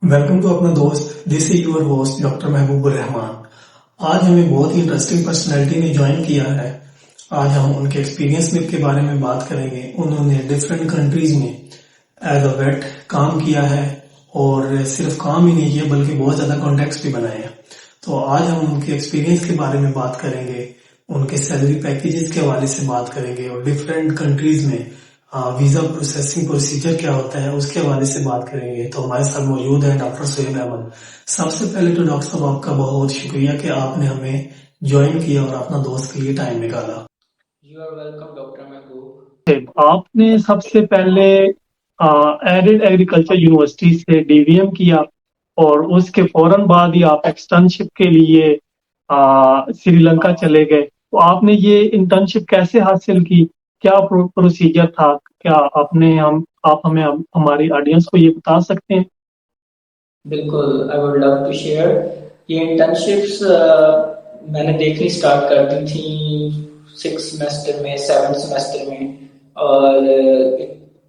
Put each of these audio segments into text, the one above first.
Welcome to अपना दोस्त, this is your host doctor Mahbubur Rahman. आज हमें बहुत ही इंटरेस्टिंग पर्सनैलिटी ने ज्वाइन किया है। आज हम उनके एक्सपीरियंस के बारे में बात करेंगे। उन्होंने डिफरेंट कंट्रीज में एज अ वेट काम किया है और सिर्फ काम ही नहीं किया बल्कि बहुत ज्यादा कॉन्टेक्ट्स भी बनाए हैं। तो आज हम उनके एक्सपीरियंस के बारे में बात करेंगे, उनके सैलरी पैकेजेस के हवाले से बात करेंगे और डिफरेंट कंट्रीज में वीजा प्रोसेसिंग प्रोसीजर क्या होता है उसके हवाले से बात करेंगे। तो हमारे साथ मौजूद है डॉक्टर सोहेल अहमद। सबसे पहले तो डॉक्टर साहब आपका बहुत शुक्रिया कि आपने हमें ज्वाइन किया और अपना दोस्त के लिए टाइम निकाला। यू आर वेलकम डॉक्टर महबूब। आपने सबसे पहले एरिड एग्रीकल्चर यूनिवर्सिटी से डीवीएम किया और उसके फौरन बाद ही आप एक्सटर्नशिप के लिए श्रीलंका चले गए। तो आपने ये इंटर्नशिप कैसे हासिल की? क्या प्रोसीजर था? क्या आप हमें हमारी ऑडियंस को ये बता सकते हैं? बिल्कुल, I would love to share. ये इंटर्नशिप्स मैंने देखनी स्टार्ट कर दी थी 6 सेमेस्टर में, 7 सेमेस्टर में। और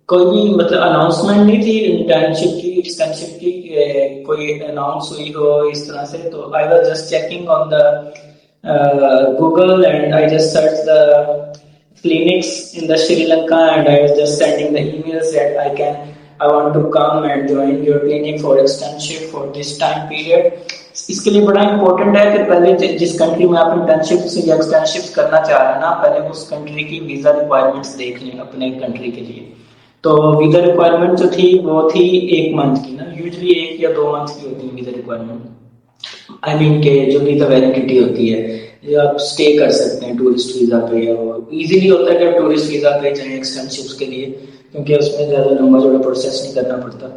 कोई भी मतलब अनाउंसमेंट नहीं थी इंटर्नशिप की, एक्सटर्नशिप की, कोई अनाउंस हुई हो इस तरह से। तो आई was just checking on the Google and I just search the clinics in the Sri Lanka, and I was just sending the emails that I want to come and join your clinic for externship for this time period। इसके लिए बड़ा important है कि पहले जिस country में आप internship या एक्सटर्नशिप करना चाह रहे हैं ना, पहले उस कंट्री की वीजा रिक्वायरमेंट्स देख लें अपने कंट्री के लिए। तो वीजा रिक्वायरमेंट जो थी वो थी 1 मंथ की ना, यूजली 1 या 2 मंथ की होती है वीजा रिक्वायरमेंट। आई मीन के जो वीजा वैलिडिटी होती है, जो आप स्टे कर सकते हैं टूरिस्ट वीजा पे, और इजीली होता है कि आप टूरिस्ट वीजा पे जाएं एक्सटर्नशिप्स के लिए, क्योंकि उसमें ज्यादा लंबा जोड़ा प्रोसेस नहीं करना पड़ता।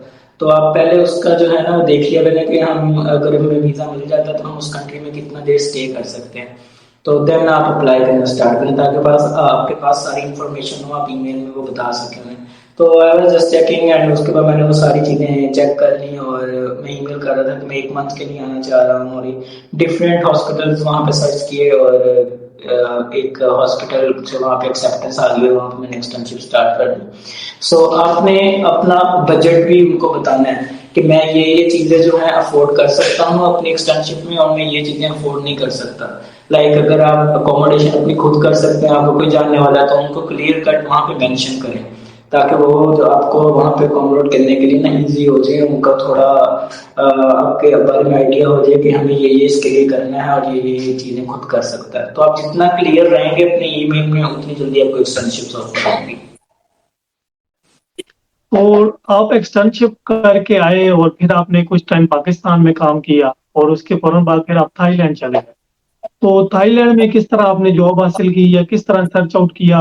तो आप पहले उसका जो है ना वो देख लिया मैंने कि हम अगर हमें वीजा मिल जाता तो हम उस कंट्री में कितना देर स्टे कर सकते हैं। तो देन आप अप्लाई करना स्टार्ट करें ताकि आपके पास सारी इन्फॉर्मेशन हो, आप ईमेल में वो बता सकें। तो आई वाज जस्ट चेकिंग एंड उसके बाद मैंने वो सारी चीज़ें चेक कर ली और मैं ईमेल कर रहा था कि मैं 1 मंथ के लिए आना चाह रहा हूँ। और डिफरेंट हॉस्पिटल्स वहाँ पे सर्च किए और एक हॉस्पिटल से वहाँ पे एक्सेप्टेंस आ गई, वहाँ पे मैंने एक्सटर्नशिप स्टार्ट कर दी। सो आपने अपना बजट भी उनको बताना है कि मैं ये चीज़ें जो है अफोर्ड कर सकता हूँ अपनी एक्सटर्नशिप में, और मैं ये चीज़ें अफोर्ड नहीं कर सकता। लाइक अगर आप अकोमोडेशन अपनी खुद कर सकते हैं, आपको कोई जानने वाला है तो उनको क्लियर कट वहाँ पे मेंशन करें, ताकि वो जो आपको वहाँ पे अकोमोडेट करने के लिए ना इजी हो जाए, उनका थोड़ा आपके बारे में आइडिया हो जाए कि हमें ये इसके लिए करना है और ये चीज़ें खुद कर सकता है। तो आप जितना क्लियर रहेंगे अपने ईमेल में उतनी जल्दी आपको एक्सटर्नशिप ऑफर होगी। और आप एक्सटर्नशिप करके आए और फिर आपने कुछ टाइम पाकिस्तान में काम किया और उसके फौरन बाद फिर आप थाईलैंड चले गए। तो थाईलैंड में किस तरह आपने जॉब हासिल की या किस तरह सर्च आउट किया,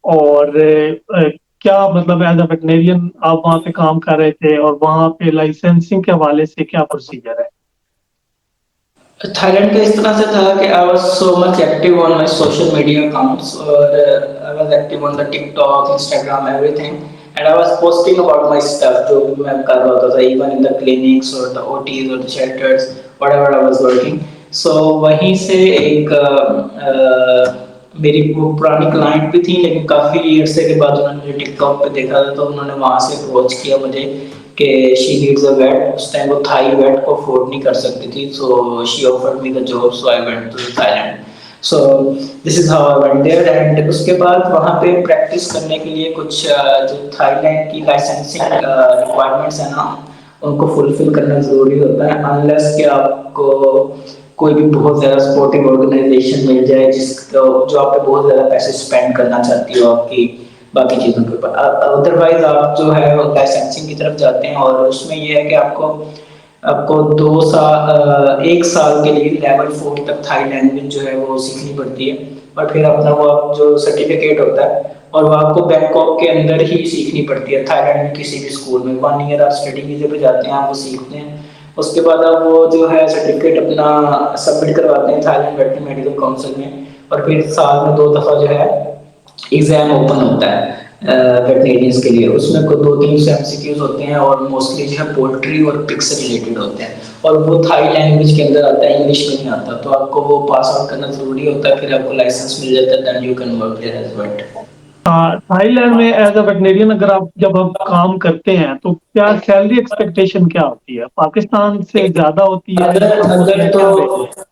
और क्या मतलब एज अ वेटनेरियन आप वहाँ पे काम कर रहे थे और वहाँ पे लाइसेंसिंग के हवाले से क्या प्रोसीजर है? थाईलैंड का इस तरह से था कि I was so much active on my social media accounts, और I was active on the TikTok, Instagram, everything, and I was posting about my stuff जो भी मैं कर रहा था, इवन इन द क्लिनिक्स और द ओटीज और the shelters, whatever I was working. So वहीं से एक मेरी वो पुरानी क्लाइंट भी थी, लेकिन काफ़ी अरसे के बाद उन्होंने मुझे टिकटॉक पे देखा था, तो उन्होंने वहाँ से अप्रोच किया मुझे कि शी नीड्स अ वेट। उस टाइम वो थाई वेट को अफोर्ड नहीं कर सकती थी, so she offered me the job, so I went to Thailand. So this is how I went there. And उसके बाद वहाँ पे प्रैक्टिस करने के लिए कुछ जो थाईलैंड की लाइसेंसिंग रिक्वायरमेंट्स है ना, उनको फुलफिल करना ज़रूरी होता है, अनलेस कि आपको कोई भी बहुत ज़्यादा सपोर्टिव ऑर्गेनाइजेशन मिल जाए जिसको जो आप पे बहुत ज़्यादा पैसे स्पेंड करना चाहती हो आपकी बाकी चीज़ों के ऊपर। अदरवाइज आप जो है लाइसेंसिंग की तरफ जाते हैं, और उसमें ये है कि आपको आपको 1 साल के लिए लेवल 4 तक थाई लैंग्वेज जो है वो सीखनी पड़ती है, और फिर अपना वो जो सर्टिफिकेट होता है और वो आपको बैंकॉक के अंदर ही सीखनी पड़ती है, थाईलैंड में किसी भी स्कूल में। 1 ईयर आप स्टडी वीज़े पे जाते हैं, आप वो सीखते हैं। उसके बाद आप वो जो है सर्टिफिकेट अपना सबमिट करवाते हैं थाईलैंड वेटरनरी मेडिकल काउंसिल में, और फिर साल में 2 दफ़ा जो है एग्जाम ओपन होता है वेटनेरियंस के लिए। उसमें को 2-3 से एमसीक्यूज होते हैं और मोस्टली जो है पोल्ट्री और पिग से रिलेटेड होते हैं, और वो थाई लैंग्वेज के अंदर आता है, इंग्लिश में नहीं आता। तो आपको वो पास आउट करना जरूरी होता है, फिर आपको लाइसेंस मिल जाता है, then you can work there as vet. Thailand में एज अ वेटनेरियन अगर आप जब आप काम करते हैं तो क्या सैलरी एक्सपेक्टेशन क्या होती है? पाकिस्तान से ज्यादा होती है या अगर कम होती है, अगर तो क्या रेट है?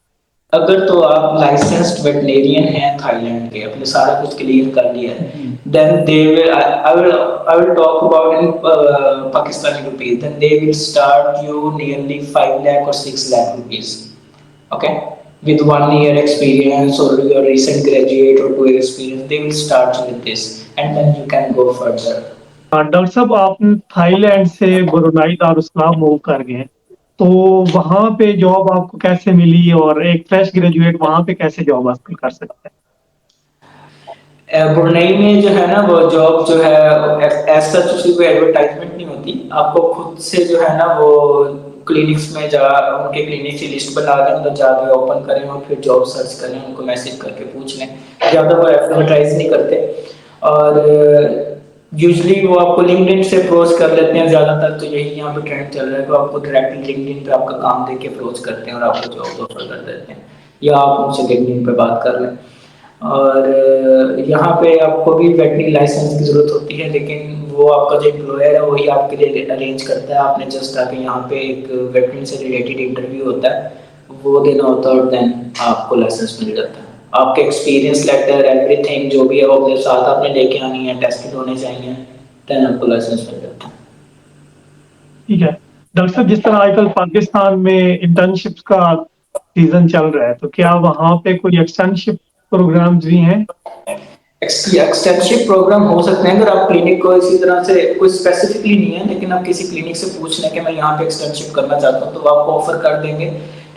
अगर तो आप लाइसेंस्ड वेटनेरियन हैं थाईलैंड के, अपने सारा कुछ क्लियर कर लिया है, जी। then they will I will talk about in Pakistani rupees, then they will start you nearly 5 lakh or 6 lakh rupees. Okay, with 1 year experience or your recent graduate or 2 year experience, they will start you with this, and then you can go further. Doctor साहब, आप Thailand से Brunei Darussalam move कर गए, तो वहां पे job आपको कैसे मिली और एक फ्रेश ग्रेजुएट वहां पे कैसे जॉब हासिल कर सकता ब्रुनेई में जो है ना वो जॉब जो है एज सच उसकी कोई एडवर्टाइजमेंट नहीं होती, आपको खुद से जो है ना वो क्लिनिक्स में जा उनके क्लिनिक की लिस्ट बना दें, मतलब जाके ओपन करें और फिर जॉब सर्च करें, उनको मैसेज करके पूछ लें, ज़्यादा वो एडवर्टाइज नहीं करते। और यूजली वो आपको लिंक्डइन से अप्रोच कर लेते हैं, ज़्यादातर तो यही यहाँ पे ट्रेंड चल रहा है कि आपको डायरेक्टली लिंक्डइन पे आपका काम देख के अप्रोच करते हैं और आपको जॉब ऑफर कर देते हैं, या आप उनसे लिंक्डइन पे बात कर लें। और यहाँ पे आपको भी वेटनरी लाइसेंस की ज़रूरत होती है, लेकिन वो आपका जो एम्प्लॉयर है वही आपके लिए अरेंज करता है, आपने जस्ट आके यहाँ पे एक वेटनरी से रिलेटेड इंटरव्यू होता है, वो देना होता है और देन आपको लाइसेंस मिल जाता है। आपके एक्सपीरियंस लेटर एवरीथिंग जो भी है वो अपने साथ आपने लेके आनी है, टेस्टेड होने चाहिए, देन आपको लाइसेंस मिल जाता है। है? ठीक है डॉक्टर साहब, जिस तरह आजकल पाकिस्तान में इंटर्नशिप्स का सीजन चल रहा है, तो क्या वहां पे कोई एक्सटर्नशिप प्रोग्राम्स भी हैं? एक्सटेंशिप प्रोग्राम हो सकते हैं अगर आप क्लिनिक को इसी तरह से, कोई स्पेसिफिकली नहीं है, लेकिन आप किसी क्लिनिक से पूछ लें कि मैं यहाँ पे एक्सटेंशिप करना चाहता हूँ तो वो आपको ऑफर कर देंगे,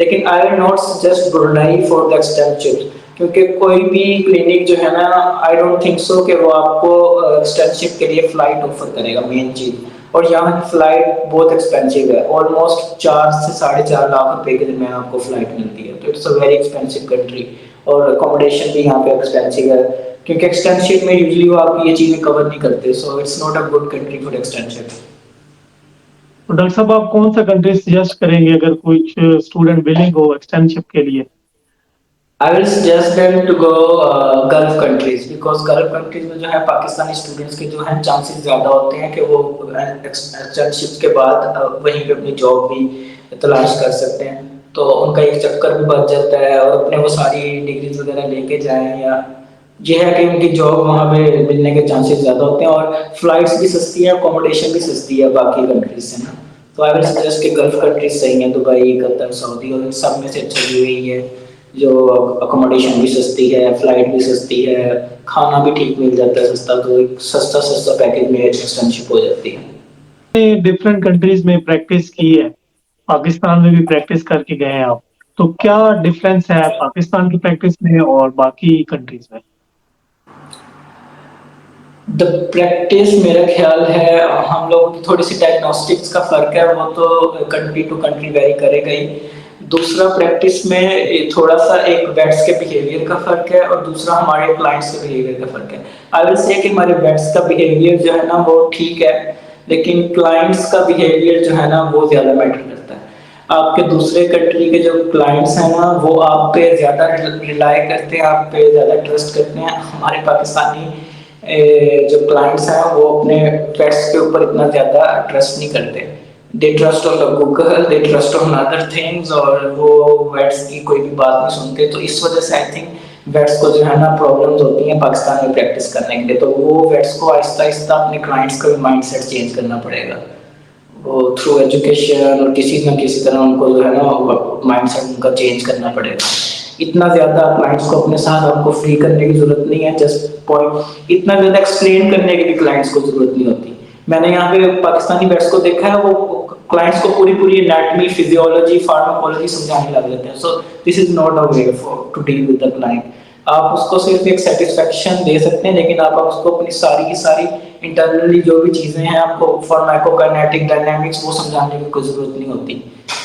लेकिन I will not suggest Brunei for the externship, क्योंकि कोई भी क्लिनिक जो है ना, आई डोंट थिंक सो कि वो आपको एक्सटेंशिप के लिए फ्लाइट ऑफर करेगा, मेन चीज। और यहाँ की फ्लाइट बहुत एक्सपेंसिव है, ऑलमोस्ट 4 से 4.5 लाख रुपए के दरमियान आपको फ्लाइट मिलती है, तो it's a very expensive country. और अकोमोडेशन भी यहाँ पे एक्सपेंसिव है, क्योंकि एक्सटेंशिप में यूजली वो आपकी ये चीजें कवर नहीं करते, so it's not a good country for externship. तो डॉक्टर साहब, आप कौन सा कंट्री सजेस्ट करेंगे अगर कोई स्टूडेंट विलिंग हो एक्सटर्नशिप के लिए? I will suggest them to go Gulf countries, because Gulf countries में जो है पाकिस्तानी स्टूडेंट्स के जो है चांसेस ज़्यादा होते हैं कि वो एक्सटर्नशिप के बाद वहीं पे अपनी जॉब भी तलाश कर सकते हैं, तो उनका एक चक्कर भी बच जाता है और अपने वो सारी डिग्रीज वगैरह लेके जाएं, या ये है कि उनकी जॉब वहाँ पे मिलने के चांसेस ज़्यादा होते हैं, और फ्लाइट्स भी सस्ती है, अकोमोडेशन भी सस्ती है बाकी कंट्रीज से ना, तो आई विल सजेस्ट कि गल्फ कंट्रीज सही हैं, दुबई, कतर, सऊदी, और इन सब में से अच्छा यूएई है, जो अकोमोडेशन भी सस्ती है, फ्लाइट भी सस्ती है, खाना भी ठीक मिल जाता है सस्ता, तो एक सस्ता सस्ता पैकेज में एक्सटेंशिप हो जाती है। डिफरेंट कंट्रीज में प्रैक्टिस की है, पाकिस्तान में भी प्रैक्टिस करके गए हैं आप, तो क्या डिफरेंस है पाकिस्तान की प्रैक्टिस में और बाकी कंट्रीज में? द प्रैक्टिस मेरा ख्याल है हम लोग की थोड़ी सी डायग्नोस्टिक्स का फर्क है, वो तो कंट्री टू कंट्री वेरी करेगा ही। दूसरा प्रैक्टिस में थोड़ा सा एक वेट्स के बिहेवियर का फर्क है, और दूसरा हमारे क्लाइंट्स के बिहेवियर का फर्क है। आई विल से कि हमारे वेट्स का बिहेवियर जो है ना वो ठीक है, लेकिन क्लाइंट्स का बिहेवियर जो है ना वो ज़्यादा मैटर करता है। आपके दूसरे कंट्री के जो क्लाइंट्स हैं ना वो आप पे ज़्यादा रिलाई करते हैं, आप पे ज़्यादा ट्रस्ट करते हैं। हमारे पाकिस्तानी जो क्लाइंट्स हैं वो अपने पेट्स के ऊपर इतना ज़्यादा ट्रस्ट नहीं करते, they trust on the Google, they trust on other things, और वो वेट्स की कोई भी बात नहीं सुनते, तो इस वजह से आई थिंक वेट्स को जो है ना प्रॉब्लम्स होती हैं पाकिस्तान में प्रैक्टिस करने के लिए, तो वो वेट्स को आहिस्ता आहिस्ता अपने क्लाइंट्स का भी माइंड सेट चेंज करना पड़ेगा, वो थ्रू एजुकेशन और किसी न किसी तरह उनको जो है ना माइंड सेट उनका चेंज करना पड़ेगा। इतना ज़्यादा क्लाइंट्स को अपने साथ आपको फ्री करने की ज़रूरत नहीं है, जस्ट पॉइंट इतना ज़्यादा एक्सप्लेन करने की भी क्लाइंट्स को ज़रूरत नहीं होती। मैंने यहाँ पे पाकिस्तानी वेट्स को देखा है, वो क्लाइंट्स को पूरी पूरी एनाटमी, फिजियोलॉजी, फार्माकोलॉजी समझाने लग जाते हैं, so this is not a way for to deal with the client. आप उसको सिर्फ एक सेटिस्फेक्शन दे सकते हैं, लेकिन आप उसको अपनी सारी की सारी इंटरनली जो भी चीज़ें हैं आपको फार्माकोकाइनेटिक डायनामिक्स वो समझाने की कोई ज़रूरत नहीं होती।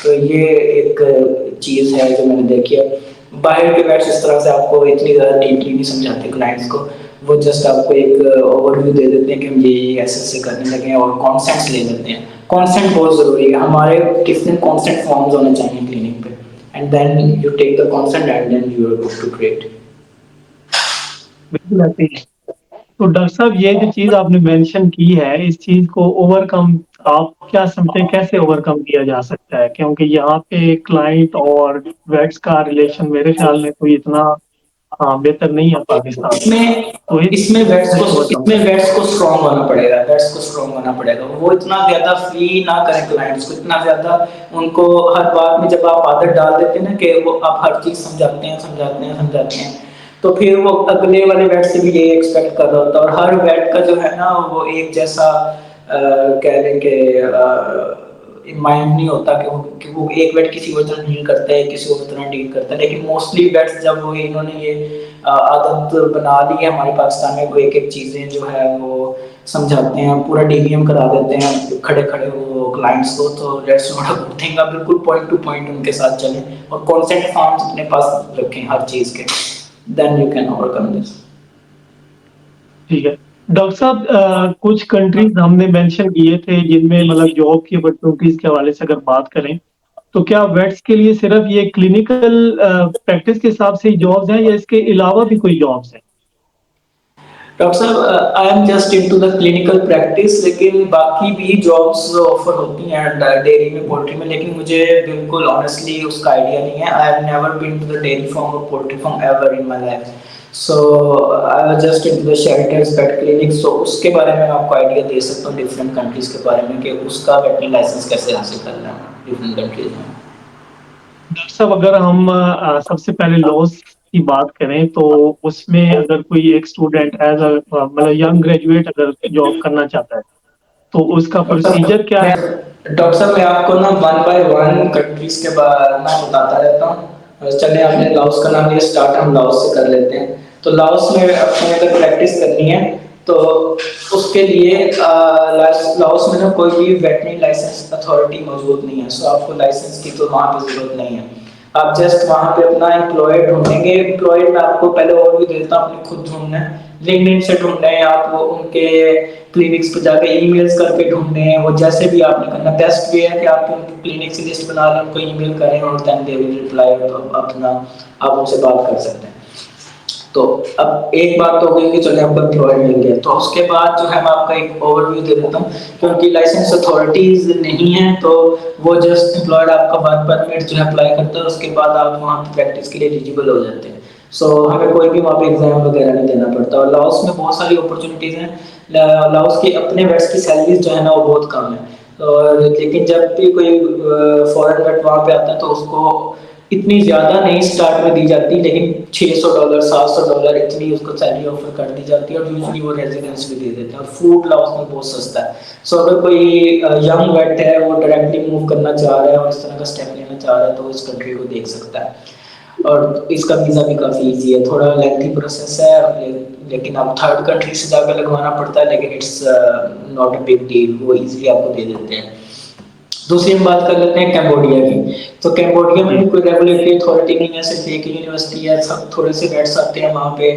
तो ये एक चीज़ है जो मैंने देखी है। बाहर के वेट्स इस तरह से आपको इतनी ज़्यादा डीपली नहीं समझाते क्लाइंट्स को, वो जस्ट आपको एक ओवरव्यू दे देते हैं कि हम ये ऐसे ऐसे करने लगे हैं, और कॉन्सेंट्स ले लेते हैं। कॉन्सेंट बहुत ज़रूरी है, हमारे डिफरेंट कॉन्सेंट फॉर्म्स होने चाहिए क्लिनिक पे, and then you take the consent and then you are good to create. बिल्कुल ऐसे ही है। तो डॉक्टर साहब ये जो चीज़ आपने मेंशन की है, इस चीज़ को ओवरकम आप क्या समझते हैं कैसे ओवरकम किया जा सकता है? क्योंकि यहाँ पे क्लाइंट और वेट्स का रिलेशन मेरे ख्याल में कोई इतना बेहतर नहीं है पाकिस्तान में। इसमें तो ये इसमें वेट्स को कैसे ओवरकम इसमें करें? वेट्स को स्ट्रॉन्ग होना पड़ेगा, वेट्स को स्ट्रॉन्ग होना पड़ेगा। वो इतना ज्यादा फ्री ना करें क्लाइंट्स को, इतना ज्यादा उनको हर बात में जब आप आदत डाल देते हैं ना कि वो आप हर चीज समझाते हैं, तो फिर वो अगले वाले वेट से भी यही एक्सपेक्ट कर रहा होता है। और हर वेट का जो है ना वो एक जैसा कह लें कि माइंड नहीं होता कि वो एक वेट किसी को तरह डील करता है, किसी को तरह डील करता है। लेकिन मोस्टली वेट्स जब वो इन्होंने ये आदत बना ली है हमारे पाकिस्तान में, वो एक एक चीजें जो है वो समझाते हैं, पूरा डीवीएम करा देते हैं खड़े खड़े वो क्लाइंट्स को। तो let's not a good thing. आप बिल्कुल पॉइंट टू पॉइंट उनके साथ चलें और कॉन्सेंट फॉर्म्स अपने पास रखें हर चीज के, then you can overcome this. ठीक है। डॉक्टर साहब कुछ कंट्रीज हमने मेंशन किए थे जिनमें मतलब जॉब की अपॉर्चुनिटीज के हवाले से अगर बात करें, तो क्या वेट्स के लिए सिर्फ ये क्लिनिकल प्रैक्टिस के हिसाब से ही जॉब्स हैं या इसके अलावा भी कोई जॉब्स हैं? डॉक्टर साहब I am just into the clinical practice, लेकिन बाकी भी जॉब्स ऑफर होती हैं डेयरी में, पोल्ट्री में। लेकिन मुझे बिल्कुल ऑनेस्टली उसका आइडिया नहीं है। I have never been to the dairy farm और poultry farm ever in my life. So I was just into the shelters pet clinic. सो उसके बारे में आपको आइडिया दे सकता हूँ डिफरेंट कंट्रीज के बारे में कि उसका वेटरनरी लाइसेंस कैसे हासिल करना है डिफरेंट कंट्रीज में। डॉक्टर साहब अगर हम सबसे पहले लॉस की बात करें तो उसमें अगर कोई एक स्टूडेंट एज अ मतलब यंग ग्रेजुएट अगर जॉब करना चाहता है तो उसका प्रोसीजर क्या है? डॉक्टर साहब मैं आपको ना वन बाय वन कंट्रीज के बारे में बताता रहता हूँ। चलिए आपने लाओस का नाम लिया, स्टार्ट हम लाओस से कर लेते हैं। तो लाओस में अपने अगर प्रैक्टिस करनी है तो उसके लिए लाओस में ना कोई भी वेटरनरी लाइसेंस अथॉरिटी मौजूद नहीं है। सो आपको लाइसेंस की तो वहाँ पे जरूरत नहीं है। आप जस्ट वहाँ पे अपना एम्प्लॉय ढूंढेंगे। एम्प्लॉय में आपको पहले और भी देता हूँ, अपने खुद ढूंढना है, लिंक्डइन से ढूंढना है, आप वो उनके क्लिनिक्स पे जाके ईमेल्स करके ढूंढने हैं। वो जैसे भी आपने करना, बेस्ट वे है कि आप उनकी क्लिनिक की लिस्ट बना लें, उनको ईमेल करें और देन दे विल रिप्लाई, अपना आप उनसे बात कर सकते हैं। तो अब एक बात तो हो गई कि चलिए आपको एम्प्लॉय मिल गया। तो उसके बाद जो है मैं आपका एक ओवरव्यू दे देता हूँ। क्योंकि लाइसेंस अथॉरिटीज नहीं है तो वो जस्ट एम्प्लॉयड आपका वर्क परमिट जो है अप्लाई करता है, उसके बाद आप वहाँ पे प्रैक्टिस के लिए एलिजिबल हो जाते हैं। सो हमें कोई भी वहाँ पे एग्जाम वगैरह नहीं देना पड़ता। और लाओस में बहुत सारी अपॉर्चुनिटीज हैं। लाओस की अपने वेट्स की सैलरीज जो है ना वो बहुत कम है। और लेकिन जब भी कोई फॉरेन वेट वहाँ पे आता है तो उसको इतनी ज़्यादा नहीं स्टार्ट में दी जाती, लेकिन $600 $700 इतनी उसको सैलरी ऑफर कर दी जाती है। और यूजुअली वो रेजिडेंस भी दे देते हैं। और फूड लाओस में बहुत सस्ता है। सो अगर कोई यंग वेट है वो डायरेक्टली मूव करना चाह रहा है और इस तरह का स्टेप लेना चाह रहा है तो इस कंट्री को देख सकता है। और इसका वीज़ा भी काफ़ी इजी है, थोड़ा लेंथी प्रोसेस है, लेकिन अब थर्ड कंट्री से जाकर लगवाना पड़ता है, लेकिन it's not a big deal, वो इजीली आपको दे देते हैं। दूसरी हम बात कर लेते हैं कैम्बोडिया की। तो कैम्बोडिया में भी कोई रेगुलेटरी अथॉरिटी नहीं है, सिर्फ एक यूनिवर्सिटी है, सब थोड़े से वेट्स आते हैं वहाँ पे।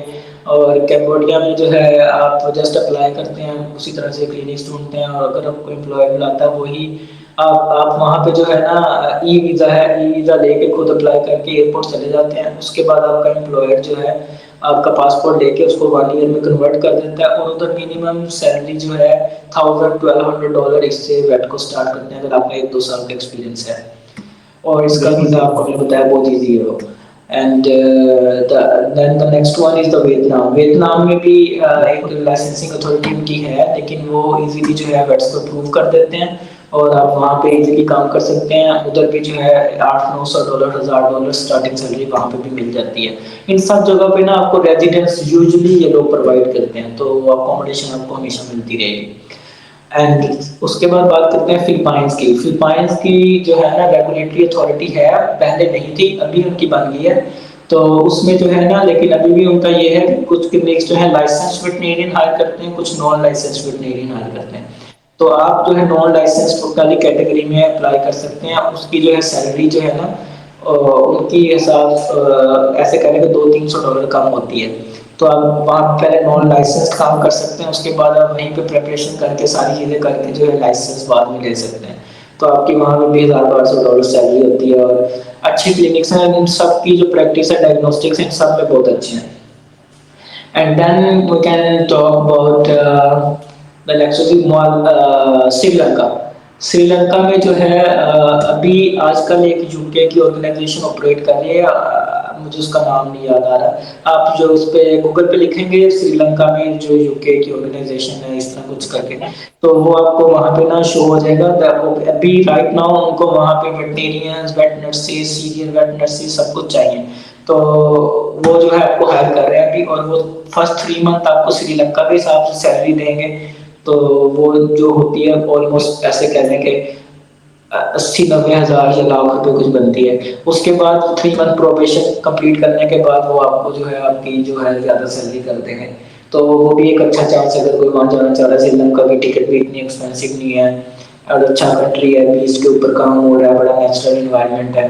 और कैम्बोडिया में जो है आप जस्ट अप्लाई करते हैं, उसी तरह से क्लिनिक्स ढूंढते हैं और अगर आपको एम्प्लॉय मिलाता है वही आप वहाँ पे जो है ना ई वीज़ा है, ई वीज़ा लेके खुद अप्लाई करके एयरपोर्ट चले जाते हैं। उसके बाद आपका एम्प्लॉयर जो है आपका पासपोर्ट लेके उसको 1 ईयर में कन्वर्ट कर देता है और उधर मिनिमम सैलरी जो है $1,000 $1,200 इससे वेट को स्टार्ट करते हैं अगर आपका 1-2 साल का एक्सपीरियंस है। और इसका बिल्कुल वीज़ा ठीक आपको है। मैंने बताया बहुत ईजी है वो। And then the next one is the Vietnam. Vietnam में भी एक लाइसेंसिंग अथॉरिटी उनकी है, लेकिन वो इजीली जो है वेट्स को अप्रूव कर देते हैं और आप वहाँ पे इजीली काम कर सकते हैं। उधर भी जो है $800-900 $1,000 स्टार्टिंग सैलरी वहाँ पे भी मिल जाती है। इन सब जगह पे ना आपको रेजिडेंस यूजुअली ये लोग प्रोवाइड करते हैं, तो अकोमोडेशन आपको हमेशा मिलती रहेगी। एंड उसके बाद बात करते हैं फिलीपाइंस की। फिलीपाइंस की जो है ना रेगुलेटरी अथॉरिटी है, पहले नहीं थी, अभी उनकी बन गई है। तो उसमें जो है ना, लेकिन अभी भी उनका ये है कि कुछ क्लिनिक्स जो है लाइसेंस वेटरनरियन हायर करते हैं, कुछ नॉन लाइसेंस वेटरनरियन हायर करते हैं। तो आप जो है नॉन लाइसेंस वाली कैटेगरी में अप्लाई कर सकते हैं। उसकी जो है सैलरी जो है ना उनकी हिसाब ऐसे करने के $200-300 कम होती है। तो आप वहाँ पहले नॉन लाइसेंस काम कर सकते हैं, उसके बाद आप वहीं पे प्रिपरेशन करके सारी चीज़ें करके जो है लाइसेंस बाद में ले सकते हैं। तो आपकी वहाँ पे भी $1,000-1,200 सैलरी होती है। और अच्छी क्लिनिक्स हैं, इन सब की जो प्रैक्टिस है डायग्नोस्टिक्स इन सब में बहुत अच्छे हैं। And then we can talk about the next Sri Lanka. Sri Lanka में जो है अभी आजकल एक यूके की ऑर्गेनाइजेशन ऑपरेट कर रही है, मुझे उसका नाम नहीं याद आ रहा। आप जो उस पे गूगल पे लिखेंगे श्रीलंका में जो यूके की ऑर्गेनाइजेशन है इस तरह कुछ करके, तो वो आपको वहाँ पे ना शो हो जाएगा। अभी राइट नाउ उनको वहाँ पे veterinarians, vet nurses, senior vet nurses सब कुछ चाहिए। तो वो जो है आपको हायर कर रहे हैं अभी, और वो फर्स्ट 3 मंथ आपको श्रीलंका के हिसाब से सैलरी देंगे। तो वो जो होती है ऑलमोस्ट ऐसे कहने के 80-90 हजार या लाख रुपए कुछ बनती है। उसके बाद 3 मंथ प्रोबेशन कंप्लीट करने के बाद वो आपको जो है आपकी जो है ज्यादा सैलरी कर देंगे। तो वो भी एक अच्छा चांस है अगर कोई वहां जाना चाह रहा है। श्रीलंका की टिकट भी इतनी एक्सपेंसिव नहीं है और अच्छा कंट्री है, बीच के ऊपर काम हो रहा है, बड़ा नेचुरल इन्वायरमेंट है,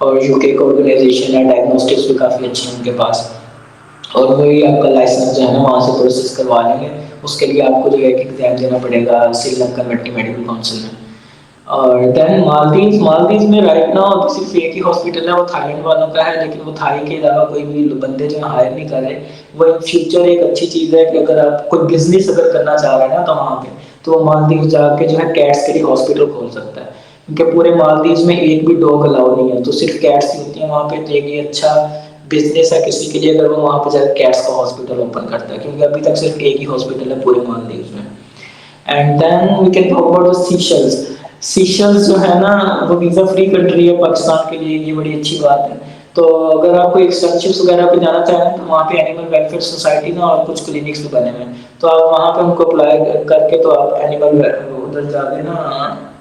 और यूके का ऑर्गेनाइजेशन है, डायग्नोस्टिक्स भी काफी अच्छी है उनके पास। और वही आपका लाइसेंस जो है ना वहाँ से प्रोसेस करवा लेंगे। उसके लिए आपको जो है एक एग्जाम देना पड़ेगा श्रीलंकन मेडिकल काउंसिल में। और देन मालदीव में राइट नाउ सिर्फ एक ही हॉस्पिटल है, वो थाईलैंड वालों का है, लेकिन वो थाई के अलावा कोई भी बंदे जो हायर नहीं कर रहे। वो इन फ्यूचर एक अच्छी चीज़ है कि अगर आप कोई बिजनेस अगर करना चाह रहे हैं ना तो वहाँ पे तो वो मालदीव जाके जो है कैट्स के लिए हॉस्पिटल खोल सकता है, क्योंकि पूरे मालदीव में एक भी डॉग अलाउ नहीं है, तो सिर्फ कैट्स ही होती हैं वहाँ पे। तो एक ये अच्छा बिजनेस है किसी के लिए अगर वो वहाँ पे जाकर कैट्स का हॉस्पिटल ओपन करता है, क्योंकि अभी तक सिर्फ एक ही हॉस्पिटल है पूरे मालदीव में। And then we can talk about the Seychelles. Seychelles जो है ना वो वीजा फ्री कंट्री है पाकिस्तान के लिए, ये बड़ी अच्छी बात है। तो अगर आप कोई एक्सटेंशिप्स वगैरह पे जाना चाहें तो वहाँ पे एनिमल वेलफेयर सोसाइटी ना और कुछ क्लिनिक्स भी बने हुए हैं, तो आप वहाँ पे उनको अप्लाई करके तो आप एनिमल उधर जाके ना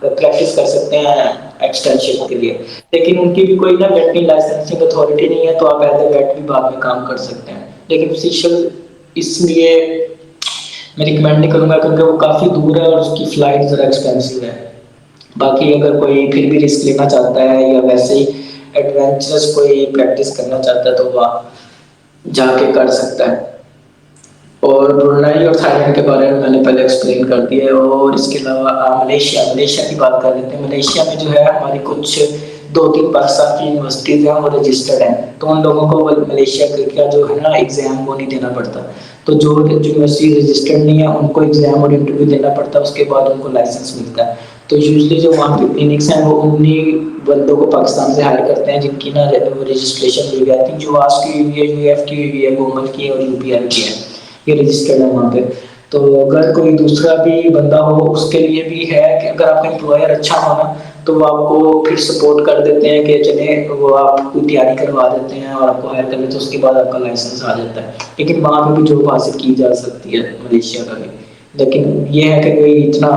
प्रैक्टिस कर सकते हैं एक्सटेंशिप के लिए। लेकिन उनकी भी कोई ना वेटरी लाइसेंसिंग अथॉरिटी नहीं है, तो आप एज ए वेट भी बाद में काम कर सकते हैं। लेकिन सीशेल इसलिए मैं रिकमेंड नहीं करूंगा क्योंकि वो काफ़ी दूर है और उसकी फ्लाइट ज़रा एक्सपेंसिव है। बाकी अगर कोई फिर भी रिस्क लेना चाहता है या वैसे ही एडवेंचरस कोई प्रैक्टिस करना चाहता है तो वह जाके कर सकता है। और ब्रुनेई और थाईलैंड के बारे में मैंने पहले एक्सप्लेन कर दिया है। और इसके अलावा मलेशिया मलेशिया की बात कर लेते हैं। मलेशिया में जो है हमारी कुछ 2-3 पाकिस्तान की यूनिवर्सिटीज़ हैं वो रजिस्टर्ड हैं, तो उन लोगों को मलेशिया का जो है ना एग्ज़ाम वो नहीं देना पड़ता। तो जो यूनिवर्सिटी रजिस्टर्ड नहीं है उनको एग्ज़ाम और इंटरव्यू देना पड़ता है, उसके बाद उनको लाइसेंस मिलता है। तो यूजली जो वहाँ पे क्लिनिक्स हैं वो उन्हीं बंदों को पाकिस्तान से हायर करते हैं जिनकी ना रजिस्ट्रेशन हुई है। जो आज की हुई है, यूएफ की हुई है, गोमल की और यूपीआर की है, ये रजिस्टर्ड है वहाँ पे। तो अगर कोई दूसरा भी बंदा हो उसके लिए भी है कि अगर आपका एम्प्लॉयर अच्छा हो ना तो वो आपको फिर सपोर्ट कर देते हैं कि चले वो आपको तैयारी करवा देते हैं और आपको हायर कर लेते हैं, उसके बाद आपका लाइसेंस आ जाता है। लेकिन वहाँ पे भी जॉब हासिल की जा सकती है मलेशिया का भी। लेकिन ये है कि कोई इतना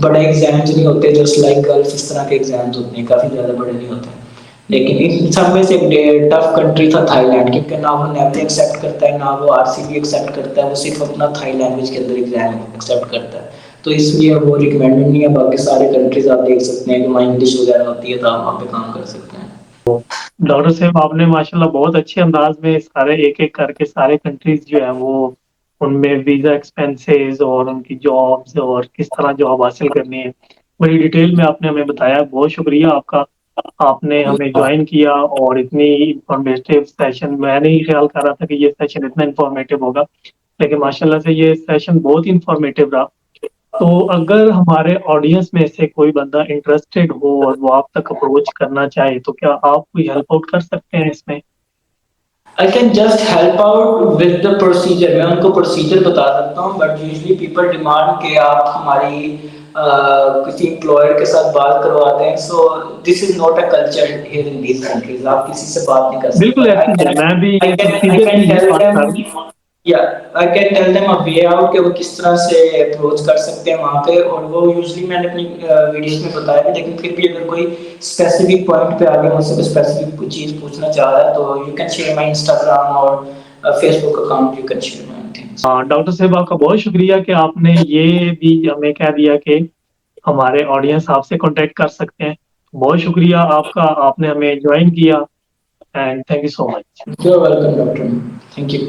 बड़े एग्जाम्स नहीं होते जो लाइक गर्ल्स इस तरह के एग्जाम्स होते हैं, काफ़ी ज़्यादा बड़े नहीं होते। लेकिन इन सब में से एक टफ कंट्री था थाईलैंड, क्योंकि ना वो नेवी एक्सेप्ट करता है ना वो आरसीबी एक्सेप्ट करता है, वो सिर्फ अपना थाई लैंग्वेज के अंदर एग्जाम एक्सेप्ट करता है। तो इसलिए वो रिकमेंडेड नहीं है। बाकी सारे कंट्रीज आप देख सकते हैं कि वहाँ इंग्लिश वगैरह होती है तो आप वहाँ पे काम कर सकते हैं। डॉक्टर साहब आपने माशाल्लाह बहुत अच्छे अंदाज में सारे एक एक करके सारे कंट्रीज जो है वो उनमें वीजा एक्सपेंसेस और उनकी जॉब्स और किस तरह जॉब हासिल करनी है बड़ी डिटेल में आपने हमें बताया। बहुत शुक्रिया आपका, आपने हमें ज्वाइन किया और इतनी इंफॉर्मेटिव सेशन। मैं नहीं ख्याल कर रहा था कि ये सेशन इतना इंफॉर्मेटिव होगा, लेकिन माशाल्लाह से ये सेशन बहुत इंफॉर्मेटिव रहा। तो अगर हमारे ऑडियंस में से कोई बंदा इंटरेस्टेड हो और वो आप तक अप्रोच करना चाहे तो क्या आप कोई हेल्प आउट कर सकते हैं इसमें? I can just help out with the procedure. मैं उनको प्रोसीजर बता सकता हूँ, बट यूजली पीपल डिमांड के आप हमारी किसी एम्प्लॉयर के साथ बात करवा दें। सो this is not a culture here in these countries, आप किसी से बात नहीं कर बिल्कुल सकते। ऐसे ही है, मैं भी आई ये कैन आई प्रोसीजर कैन की ही टेल बात कर रहा हूँ। देम या I can tell them a way out कि वो किस तरह से अप्रोच कर सकते हैं वहाँ पे। और वो यूजली मैंने अपनी वीडियोस में बताया भी, लेकिन फिर भी अगर कोई स्पेसिफिक पॉइंट पे आगे मुझसे कोई स्पेसिफिक कोई चीज पूछना चाह रहा है तो you can share my Instagram और Facebook account, you can share my things. हाँ डॉक्टर साहब आपका बहुत शुक्रिया कि आपने ये भी हमें कह दिया कि हमारे ऑडियंस आपसे कांटेक्ट कर सकते हैं। बहुत शुक्रिया आपका, आपने हमें ज्वाइन किया and thank you so much. You are welcome doctor, thank you.